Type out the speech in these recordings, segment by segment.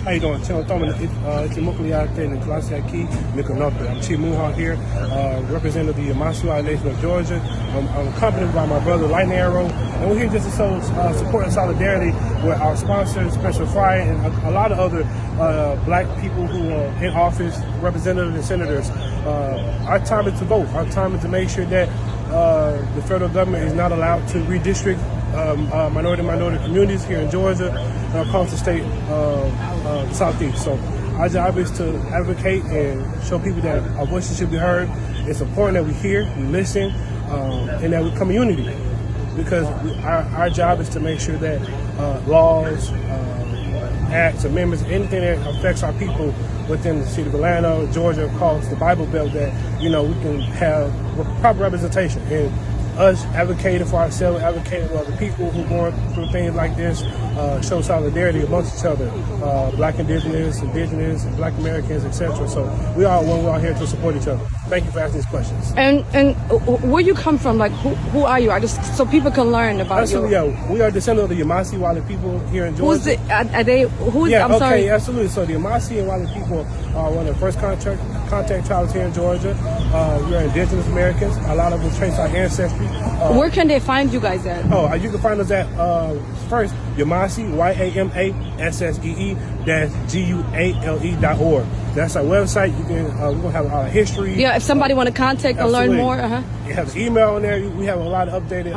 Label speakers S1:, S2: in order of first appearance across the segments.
S1: How you doing? I'm Chief Muha here, representing the Yamasee Nation of Georgia. I'm accompanied by my brother Light and Arrow, and we're here just to show support and solidarity with our sponsors, Special Fry, and a lot of other black people who are in office, representatives and senators. Our time is to vote. Our time is to make sure that the federal government is not allowed to redistrict minority communities here in Georgia and across the state the Southeast. So our job is to advocate and show people that our voices should be heard. It's important that we hear, we listen, and that we come in unity, because our job is to make sure that laws, acts, amendments, anything that affects our people within the city of Atlanta, Georgia, across the Bible Belt, that we can have proper representation. And us advocating for ourselves, advocating for other people who are going through things like this, show solidarity amongst each other, black indigenous, and black Americans, etc. So we're all here to support each other. Thank you for asking these questions.
S2: And where you come from? Like, who are you? So people can learn about you.
S1: Absolutely, we are descendants of the Yamasee Wale people here in Georgia.
S2: I'm sorry.
S1: Absolutely. So the Yamasee and Wale people are one of the first contact tribes here in Georgia. We are indigenous Americans. A lot of them trace our ancestry.
S2: Where can they find you guys at?
S1: You can find us at first Yamasee, YAMASSEE-GUALE.org. That's our website. You can we're gonna have our history.
S2: Yeah, if somebody want to contact and learn more,
S1: You have an email on there. We have a lot of updated.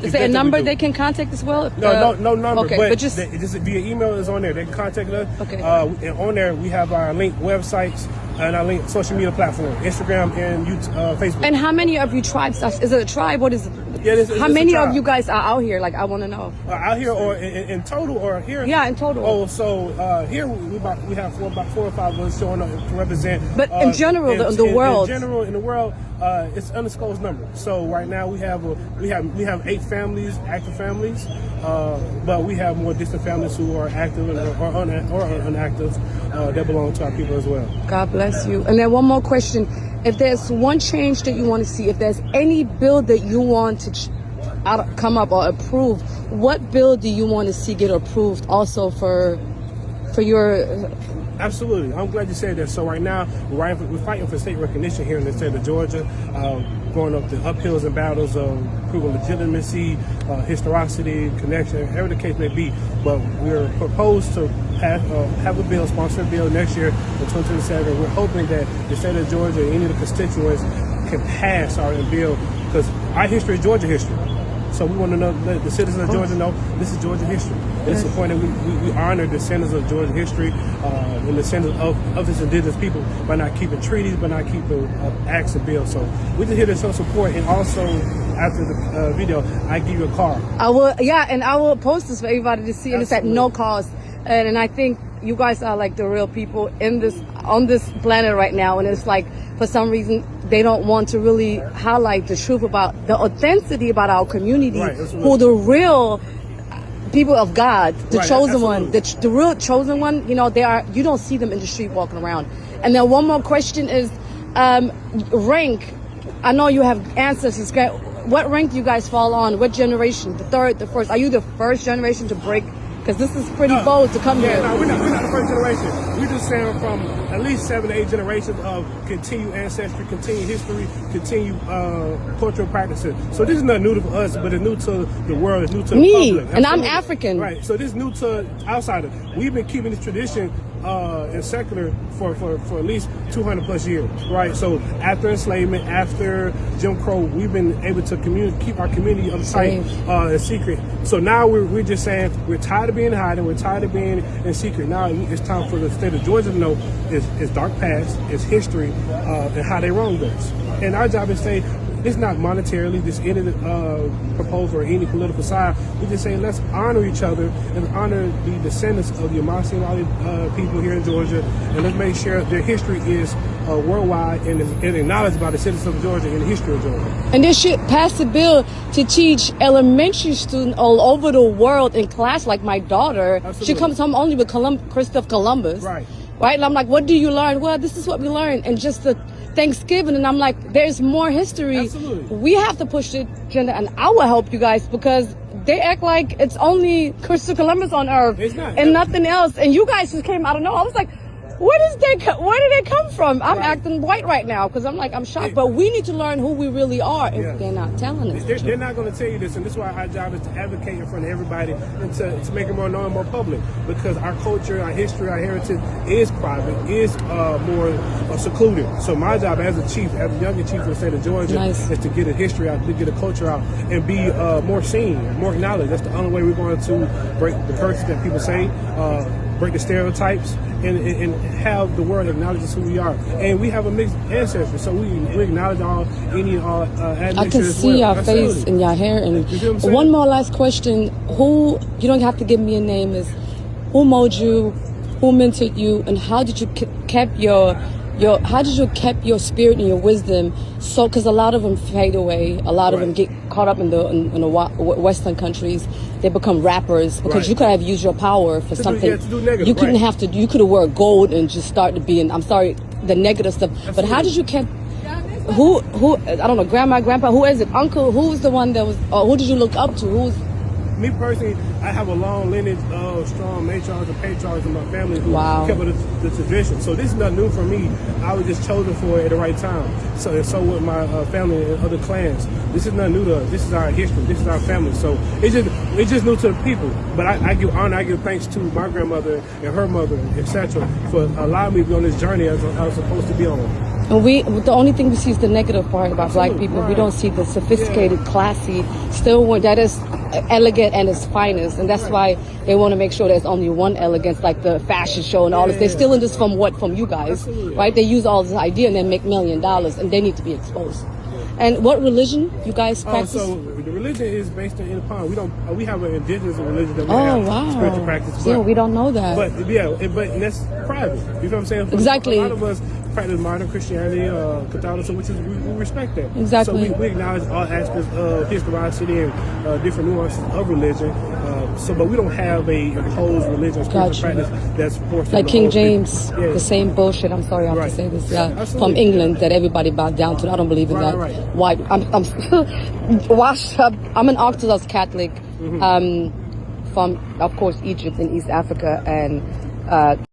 S2: Is there a number they can contact as well?
S1: No number.
S2: Okay,
S1: but
S2: just
S1: via email is on there. They can contact us.
S2: Okay.
S1: And on there we have our link websites and our link social media platform, Instagram and YouTube, Facebook.
S2: And how many of you tribes? Is it a tribe? What is it?
S1: Yeah,
S2: how many of you guys are out here? Like, I want to know.
S1: Out here, or in total, or here?
S2: Yeah, in total.
S1: Oh, so here we have about 4 or 5 of us showing up to represent.
S2: But in general, in the world.
S1: In the world, it's an undisclosed number. So right now we have 8 families, active families, but we have more distant families who are active or inactive that belong to our people as well.
S2: God bless you. And then one more question. If there's one change that you want to see, if there's any bill that you want to come up or approve, what bill do you want to see get approved also for your...
S1: Absolutely. I'm glad you said that. So right now, we're fighting for state recognition here in the state of Georgia, going up the uphills and battles of proving legitimacy, historicity, connection, whatever the case may be. But we're proposed to have a bill, sponsor a bill next year in 2027. We're hoping that the state of Georgia and any of the constituents can pass our bill, because our history is Georgia history. So we want to know, let the citizens of Georgia know this is Georgia history. And it's important that we honor the descendants of Georgia history and the descendants of this indigenous people by not keeping treaties, by not keeping acts and bills. So we just here to show support. And also, after the video, I give you a card.
S2: I will post this for everybody to see. And it's at no cost. And I think you guys are like the real people on this planet right now. And it's like, for some reason, they don't want to really highlight the truth about the authenticity about our community, who the real people of God, the chosen one, the real chosen one. You don't see them in the street walking around. And then one more question is rank. I know you have ancestors. What rank do you guys fall on? What generation? The third, the first? Are you the first generation to break? Because this is pretty bold to come here.
S1: No, we're not the first generation. We're just saying from at least 7 to 8 generations of continued ancestry, continued history, continued cultural practices. So this is not new to us, but it's new to the world. It's new to the public.
S2: And I'm African.
S1: Right. So this is new to outsiders. We've been keeping this tradition in secular for at least 200 plus years. Right. So after enslavement, after Jim Crow, we've been able to keep our community uptight and secret. So now we're just saying we're tired of being hiding. We're tired of being in secret. Now it's time for the state of Georgia to know its dark past, its history, and how they wronged us. And our job is to say, it's not monetarily this any proposal or any political side. We just say let's honor each other and honor the descendants of the Yamasee and Wale people here in Georgia, and let's make sure their history is worldwide and acknowledged by the citizens of Georgia and the history of Georgia.
S2: And they should pass a bill to teach elementary students all over the world in class, like my daughter. Absolutely. She comes home only with Christopher Columbus. Right. And I'm like, what do you learn? Well, this is what we learned. And just the Thanksgiving, and I'm like, there's more history.
S1: Absolutely.
S2: We have to push the agenda, and I will help you guys, because they act like it's only Christopher Columbus on Earth
S1: It's not.
S2: and nothing else. And you guys just came out of nowhere. I was like, where did they come from? I'm acting white right now because I'm shocked. But we need to learn who we really are, and they're not telling us.
S1: They're not going to tell you this, and this is why our job is to advocate in front of everybody and to make it more known, more public. Because our culture, our history, our heritage is private, is more secluded. So my job as a chief, as a younger chief of the state of Georgia, is to get a history out, to get a culture out, and be more seen, more acknowledged. That's the only way we're going to break the curses that people say, break the stereotypes, and have the world acknowledges who we are. And we have a mixed ancestry, so we acknowledge all admixture
S2: I can
S1: as
S2: see
S1: well.
S2: your face and your hair. And
S1: You feel what I'm saying?
S2: one more last question: who? You don't have to give me a name. Is who molded you? Who mentored you? And how did you kept your how did you kept your spirit and your wisdom? So, because a lot of them fade away. A lot of them get caught up in the Western countries. They become rappers because you could have used your power for something.
S1: To do negative,
S2: you couldn't have to. You could have wore gold and just started being. I'm sorry, the negative stuff. But how did you keep? Who? I don't know. Grandma, grandpa. Who is it? Uncle? Who was the one that was? Who did you look up to? Who's?
S1: Me personally, I have a long lineage of strong matriarchs and patriarchs in my family who kept the tradition. So this is not new for me. I was just chosen for it at the right time. So with my family and other clans. This is not new to us. This is our history. This is our family. So it's just new to the people. But I give honor, I give thanks to my grandmother and her mother, etc., for allowing me to be on this journey as I was supposed to be on.
S2: And the only thing we see is the negative part about black people. We don't see the sophisticated, classy, that is elegant and its finest. And that's why they want to make sure there's only one elegance, like the fashion show and all this. They're stealing this from you guys, right? They use all this idea and then make $1 million, and they need to be exposed. And what religion you guys practice?
S1: So the religion is based in Pond. We have an indigenous religion that we have spiritual practice.
S2: Yeah, we don't know that.
S1: But and that's private. You know what I'm saying?
S2: Exactly.
S1: A lot of us practice modern Christianity, Catholicism, which is we respect that.
S2: Exactly.
S1: So we acknowledge all aspects of historicity and different nuances of religion. But we don't have a imposed religion, spiritual practice that's forced.
S2: Like King James, the same bullshit. I'm sorry I have to say this. Yeah, from England that everybody bowed down to. I don't believe in that. White. I'm washed up. I'm an Orthodox Catholic, from of course Egypt and East Africa, and